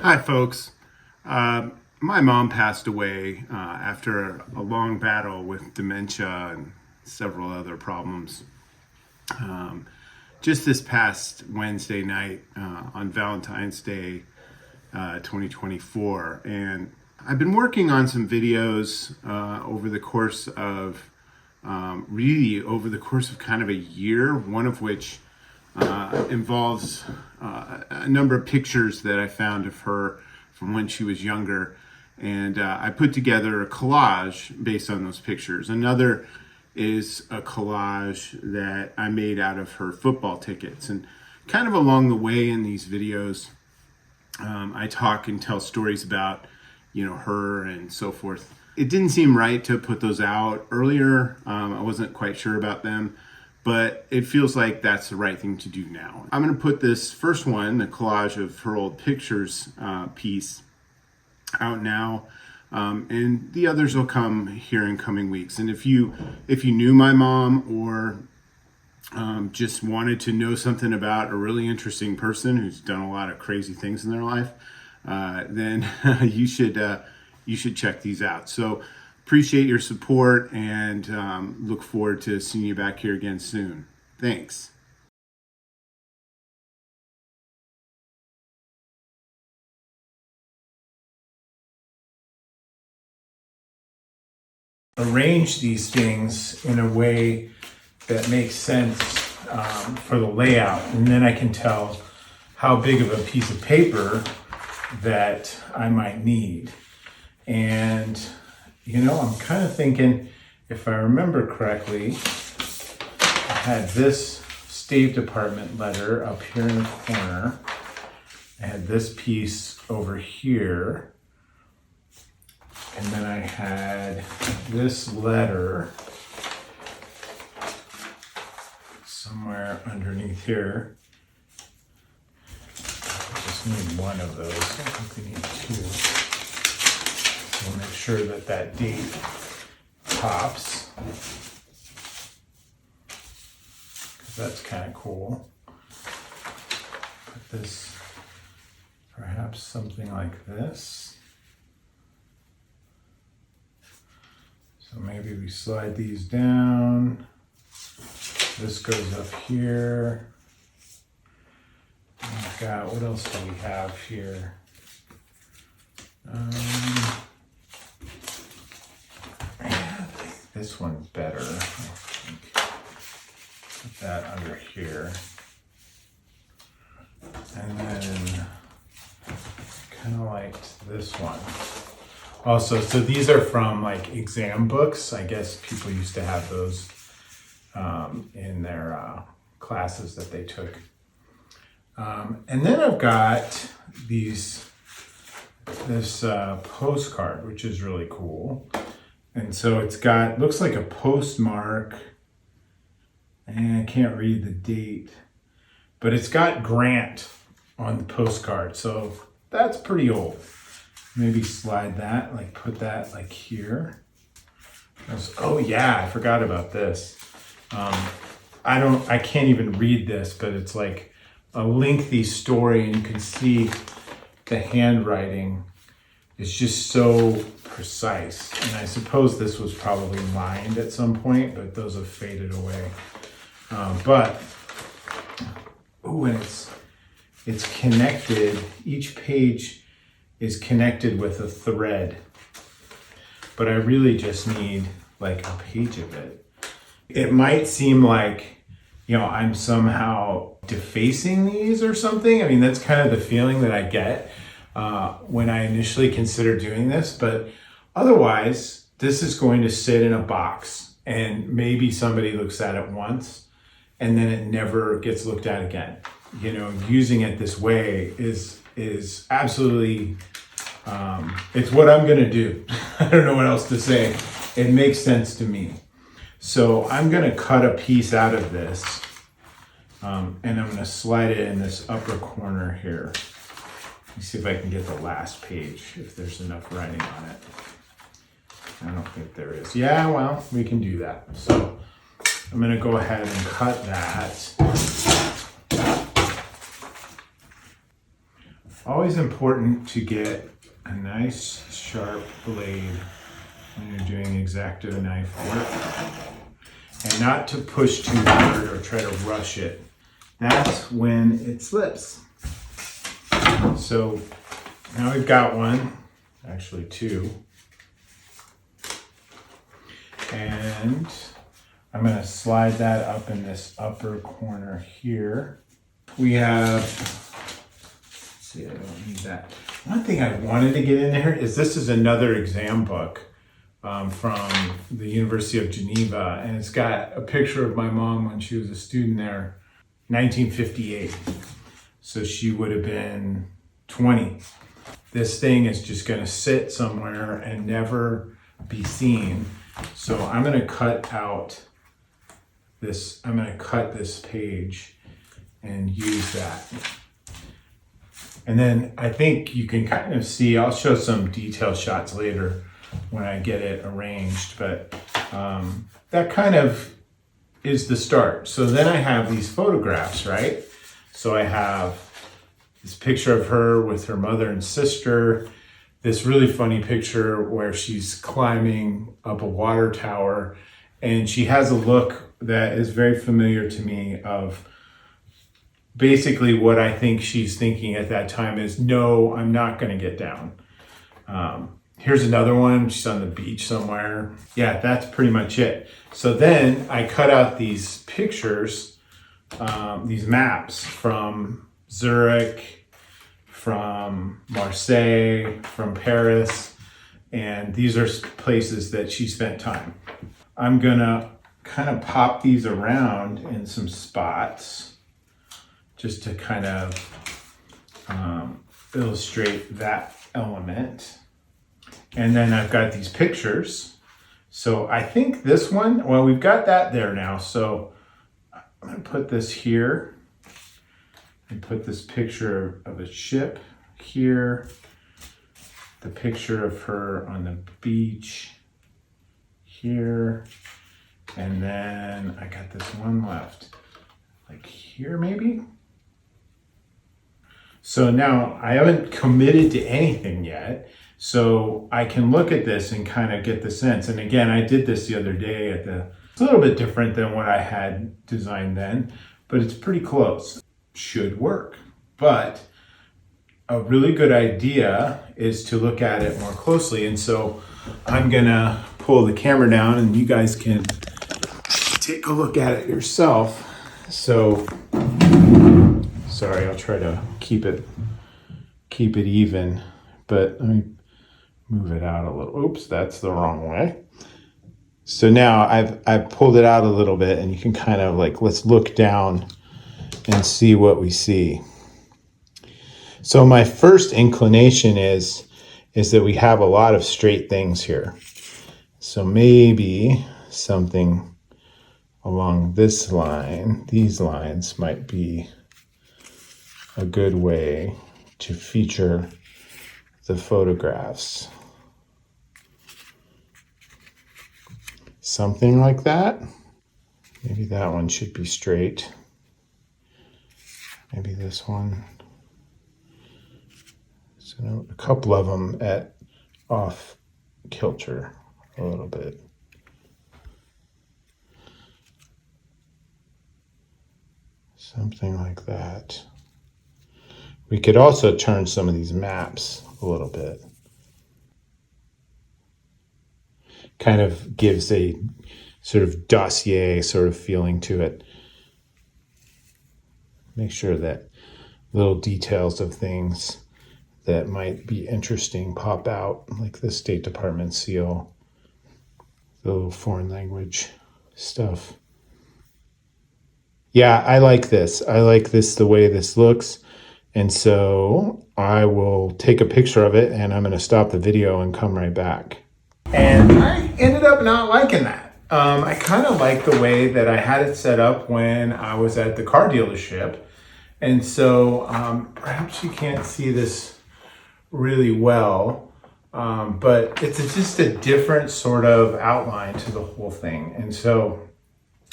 Hi, folks. My mom passed away after a long battle with dementia and several other problems. Just this past Wednesday night on Valentine's Day 2024. And I've been working on some videos over the course of kind of a year, one of which involves a number of pictures that I found of her from when she was younger. And I put together a collage based on those pictures. Another is a collage that I made out of her football tickets. And kind of along the way in these videos, I talk and tell stories about, her and so forth. It didn't seem right to put those out earlier. I wasn't quite sure about them, but it feels like that's the right thing to do now. I'm going to put this first one, the collage of her old pictures piece, out now, and the others will come here in coming weeks. And if you knew my mom or just wanted to know something about a really interesting person who's done a lot of crazy things in their life, then you should check these out. So appreciate your support and look forward to seeing you back here again soon. Thanks. Arrange these things in a way that makes sense for the layout, and then I can tell how big of a piece of paper that I might need. And I'm kind of thinking, if I remember correctly, I had this State Department letter up here in the corner. I had this piece over here. And then I had this letter somewhere underneath here. I just need one of those. I think we need two. So we'll make sure that date pops, because that's kind of cool. Put this, perhaps something like this. So maybe we slide these down. This goes up here. We've got, what else do we have here? I think this one's better. I think. Put that under here. And then kind of liked this one. Also, so these are from like exam books. I guess people used to have those in their classes that they took. And then I've got this postcard, which is really cool. And so it's got, looks like a postmark, and I can't read the date, but it's got Grant on the postcard. So that's pretty old. Maybe slide that, like put that like here. Oh yeah, I forgot about this. I can't even read this, but it's like a lengthy story, and you can see the handwriting is just so precise. And I suppose this was probably lined at some point, but those have faded away. And it's connected. Each page is connected with a thread, but I really just need like a page of it. It might seem like, I'm somehow defacing these or something. I mean, that's kind of the feeling that I get when I initially consider doing this, but otherwise, this is going to sit in a box and maybe somebody looks at it once and then it never gets looked at again. Using it this way is absolutely, it's what I'm gonna do. I don't know what else to say. It makes sense to me. So I'm gonna cut a piece out of this, and I'm gonna slide it in this upper corner here. Let me see if I can get the last page, if there's enough writing on it. I don't think there is. Yeah, well, we can do that. So I'm gonna go ahead and cut that. Always important to get a nice sharp blade when you're doing X-Acto knife work, and not to push too hard or try to rush it. That's when it slips. So now we've got one, actually two, and I'm going to slide that up in this upper corner here. We have, let's see, I don't need that. One thing I wanted to get in there is this is another exam book from the University of Geneva, and it's got a picture of my mom when she was a student there, 1958. So she would have been 20. This thing is just going to sit somewhere and never be seen. So I'm going to cut out this, I'm going to cut this page and use that. And then I think you can kind of see, I'll show some detail shots later when I get it arranged, but that kind of is the start. So then I have these photographs, right? So I have this picture of her with her mother and sister, this really funny picture where she's climbing up a water tower, and she has a look that is very familiar to me of basically what I think she's thinking at that time is, no, I'm not going to get down. Here's another one. She's on the beach somewhere. Yeah, that's pretty much it. So then I cut out these pictures, these maps from Zurich, from Marseille, from Paris, and these are places that she spent time. I'm gonna kind of pop these around in some spots just to kind of illustrate that element. And then I've got these pictures. So I think this one, well, we've got that there now. So I'm gonna put this here and put this picture of a ship here, the picture of her on the beach here, and then I got this one left, like here maybe? So now I haven't committed to anything yet, so I can look at this and kind of get the sense. And again, I did this the other day it's a little bit different than what I had designed then, but it's pretty close. Should work. But a really good idea is to look at it more closely. And so I'm gonna pull the camera down and you guys can take a look at it yourself. So, sorry, I'll try to keep it even, but let me move it out a little. Oops, that's the wrong way. So now I've pulled it out a little bit, and you can kind of like, let's look down and see what we see. So my first inclination is that we have a lot of straight things here. So maybe something along this line, these lines might be a good way to feature the photographs. Something like that. Maybe that one should be straight. Maybe this one. So a couple of them at off kilter a little bit. Something like that. We could also turn some of these maps a little bit. Kind of gives a sort of dossier sort of feeling to it. Make sure that little details of things that might be interesting pop out, like the State Department seal, the little foreign language stuff. Yeah, I like this. I like this, the way this looks. And so I will take a picture of it and I'm going to stop the video and come right back. And I ended up not liking that. I kind of like the way that I had it set up when I was at the car dealership. And so perhaps you can't see this really well, but it's just a different sort of outline to the whole thing. And so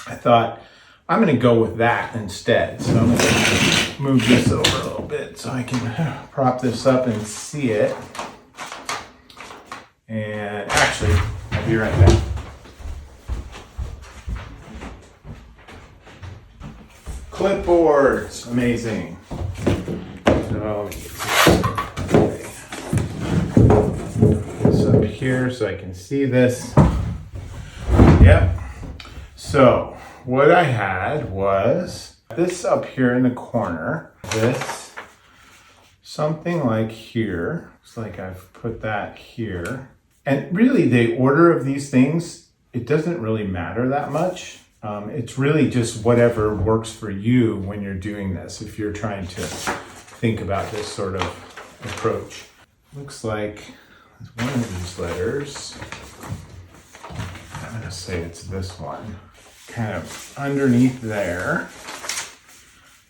I thought I'm going to go with that instead. So I'm going to move this over a little bit. bit so I can prop this up and see it. And actually, I'll be right back. Clipboards, amazing. So, okay. This up here so I can see this. Yep. So what I had was this up here in the corner, this, something like here. It's like I've put that here. And really the order of these things, it doesn't really matter that much. It's really just whatever works for you when you're doing this, if you're trying to think about this sort of approach. Looks like one of these letters, I'm gonna say it's this one, kind of underneath there.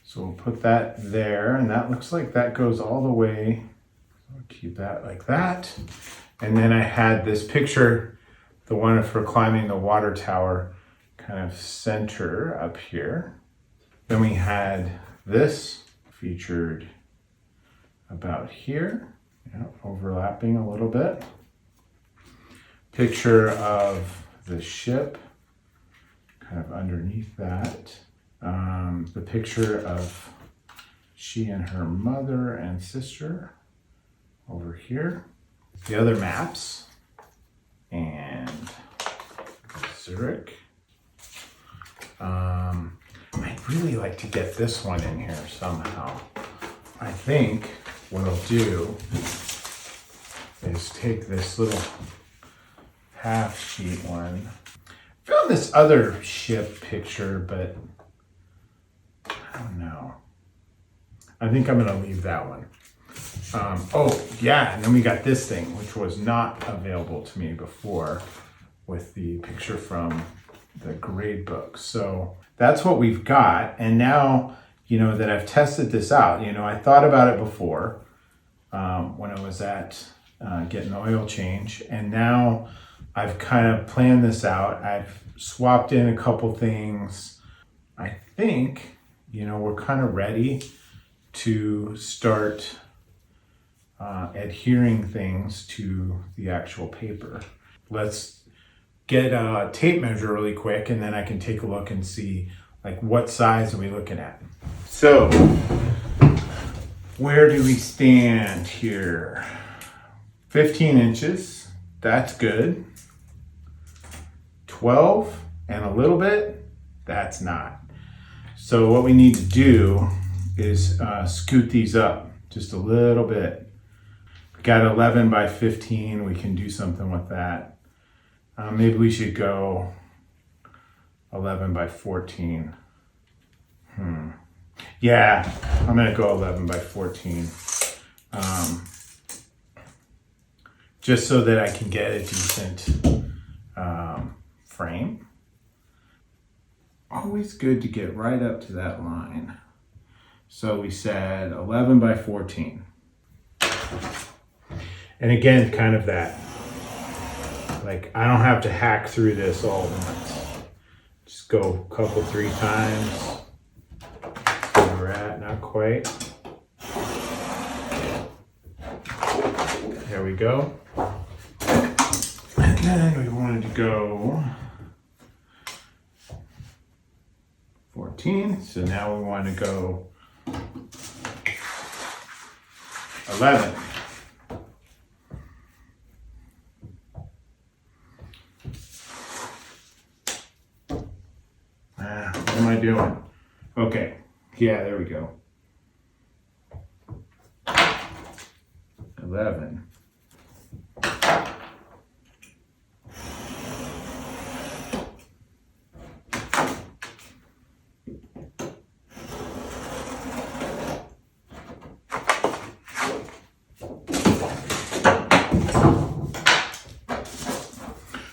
So we'll put that there, and that looks like that goes all the way. I'll keep that like that. And then I had this picture, the one for climbing the water tower, kind of center up here. Then we had this featured about here, overlapping a little bit. Picture of the ship, kind of underneath that. The picture of she and her mother and sister over here. The other maps, and Zurich. I'd really like to get this one in here somehow. I think what I'll do is take this little half sheet one. I found this other ship picture, but I don't know. I think I'm gonna leave that one. Oh yeah, and then we got this thing, which was not available to me before, with the picture from the grade book. So that's what we've got. And now, that I've tested this out, I thought about it before when I was at getting the oil change. And now I've kind of planned this out. I've swapped in a couple things. I think, we're kind of ready to start adhering things to the actual paper. Let's get a tape measure really quick, and then I can take a look and see like what size are we looking at. So where do we stand here? 15 inches, that's good. 12 and a little bit, that's not. So what we need to do is scoot these up just a little bit. We got 11 by 15, we can do something with that. Maybe we should go 11 by 14. Yeah, I'm gonna go 11 by 14. Just so that I can get a decent frame. Always good to get right up to that line. So we said 11 by 14. And again, kind of that, like I don't have to hack through this all at once. Just go a couple, 3 times. Where we're at, not quite. There we go. And then we wanted to go 14. So now we want to go 11. What am I doing? Okay, yeah, there we go. 11.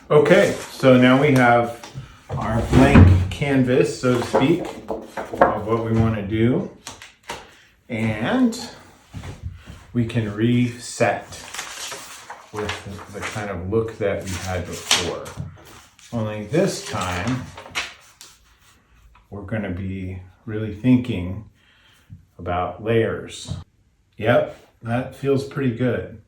Okay, so now we have our blank canvas, so to speak, of what we want to do. And we can reset with the kind of look that we had before. Only this time, we're going to be really thinking about layers. Yep, that feels pretty good.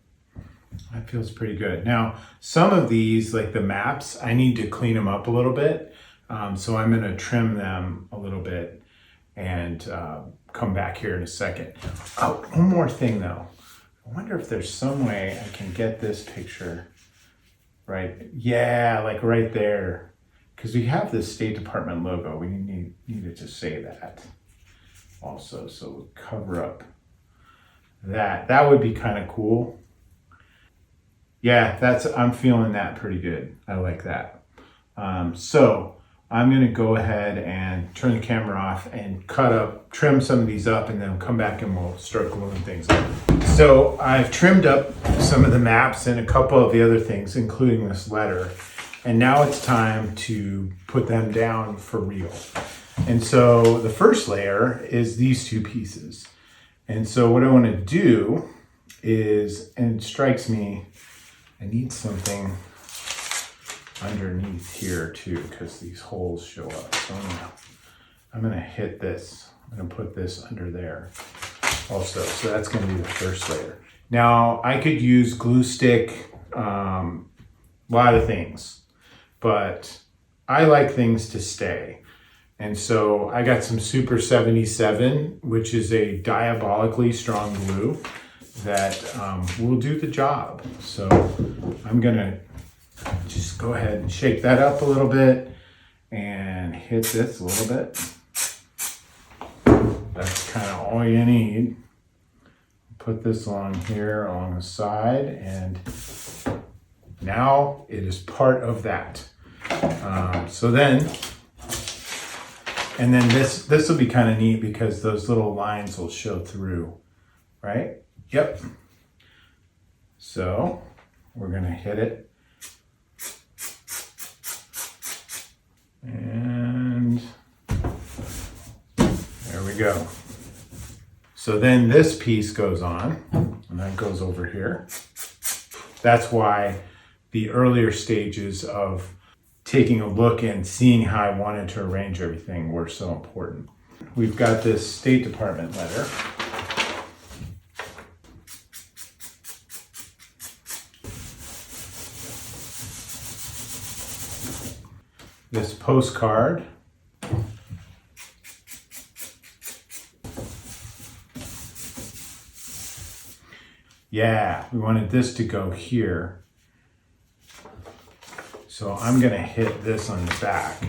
That feels pretty good. Now, some of these, like the maps, I need to clean them up a little bit. So I'm gonna trim them a little bit and come back here in a second. Oh, one more thing though. I wonder if there's some way I can get this picture right. Yeah, like right there. Because we have this State Department logo. We needed to say that also. So we'll cover up that. That would be kind of cool. Yeah, I'm feeling that pretty good. I like that. So I'm gonna go ahead and turn the camera off and trim some of these up, and then come back and we'll start gluing things up. So I've trimmed up some of the maps and a couple of the other things, including this letter. And now it's time to put them down for real. And so the first layer is these two pieces. And so what I want to do is, and it strikes me, I need something underneath here too, because these holes show up. So I'm gonna hit this. I'm gonna put this under there also. So that's gonna be the first layer. Now I could use glue stick, a lot of things, but I like things to stay. And so I got some Super 77, which is a diabolically strong glue that will do the job. So I'm gonna just go ahead and shake that up a little bit and hit this a little bit. That's kind of all you need. Put this along here along the side, and now it is part of that. So then, and then this will be kind of neat because those little lines will show through, right? Yep. So we're gonna hit it. And there we go. So then this piece goes on, and that goes over here. That's why the earlier stages of taking a look and seeing how I wanted to arrange everything were so important. We've got this State Department letter. This postcard. Yeah, we wanted this to go here. So I'm gonna hit this on the back.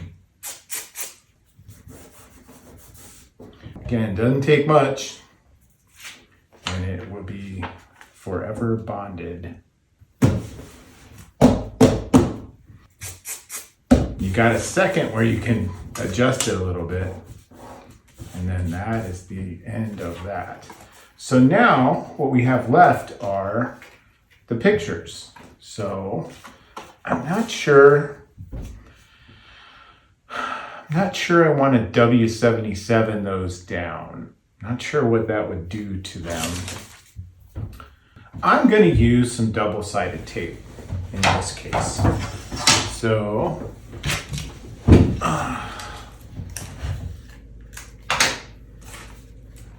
Again, doesn't take much, and it will be forever bonded. You got a second where you can adjust it a little bit, and then that is the end of that. So now what we have left are the pictures. So I'm not sure I want to W77 those down. Not sure what that would do to them. I'm going to use some double-sided tape in this case. So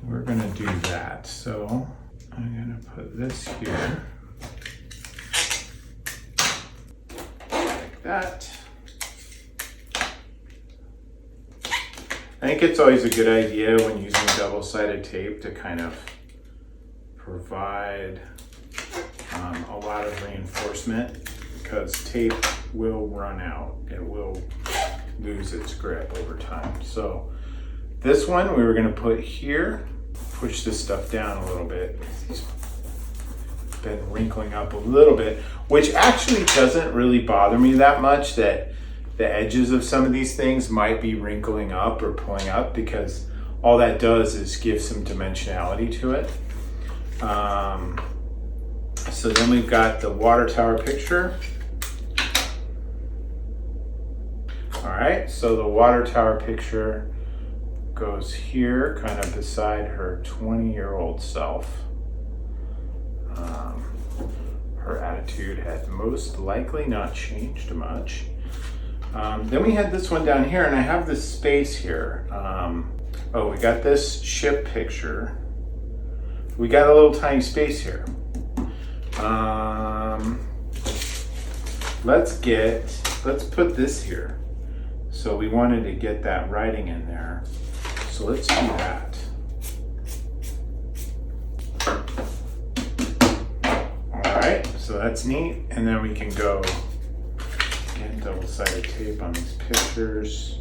we're going to do that. So I'm going to put this here. Like that. I think it's always a good idea when using double-sided tape to kind of provide a lot of reinforcement, because tape will run out. It will lose its grip over time. So this one we were going to put here, push this stuff down a little bit. It's been wrinkling up a little bit, which actually doesn't really bother me that much, that the edges of some of these things might be wrinkling up or pulling up, because all that does is give some dimensionality to it. So then we've got the water tower picture. All right, so the water tower picture goes here, kind of beside her 20-year-old self. Her attitude had most likely not changed much. Then we had this one down here, and I have this space here. Oh, we got this ship picture. we got a little tiny space here. Let's put this here. So we wanted to get that writing in there. So let's do that. All right, so that's neat. And then we can go get double-sided tape on these pictures.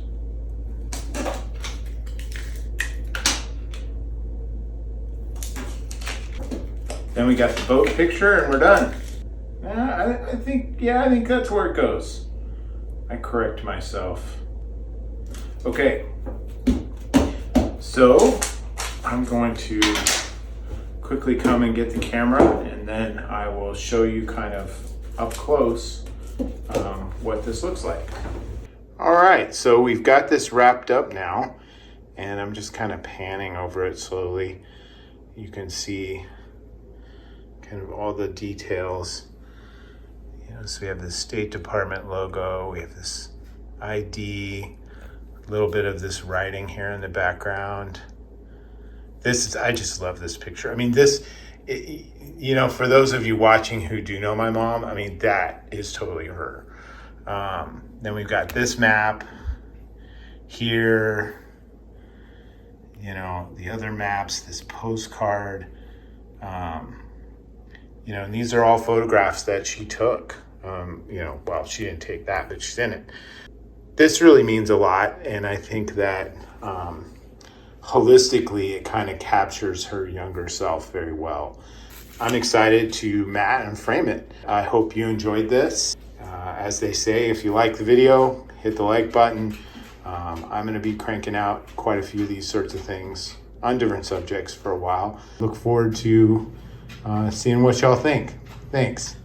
Then we got the boat picture and we're done. I think that's where it goes. I correct myself. Okay, so I'm going to quickly come and get the camera, and then I will show you kind of up close what this looks like. All right, so we've got this wrapped up now, and I'm just kind of panning over it slowly. You can see kind of all the details. You know, so we have the State Department logo, we have this ID, a little bit of this writing here in the background. I just love this picture. I mean, you know, for those of you watching who do know my mom, I mean, that is totally her. Then we've got this map here, you know, the other maps, this postcard, you know, and these are all photographs that she took. You know, well, she didn't take that, but she's in it. This really means a lot, and I think that holistically it kind of captures her younger self very well. I'm excited to mat and frame it. I hope you enjoyed this. As they say, if you like the video, hit the like button. I'm going to be cranking out quite a few of these sorts of things on different subjects for a while. Look forward to seeing what y'all think. Thanks.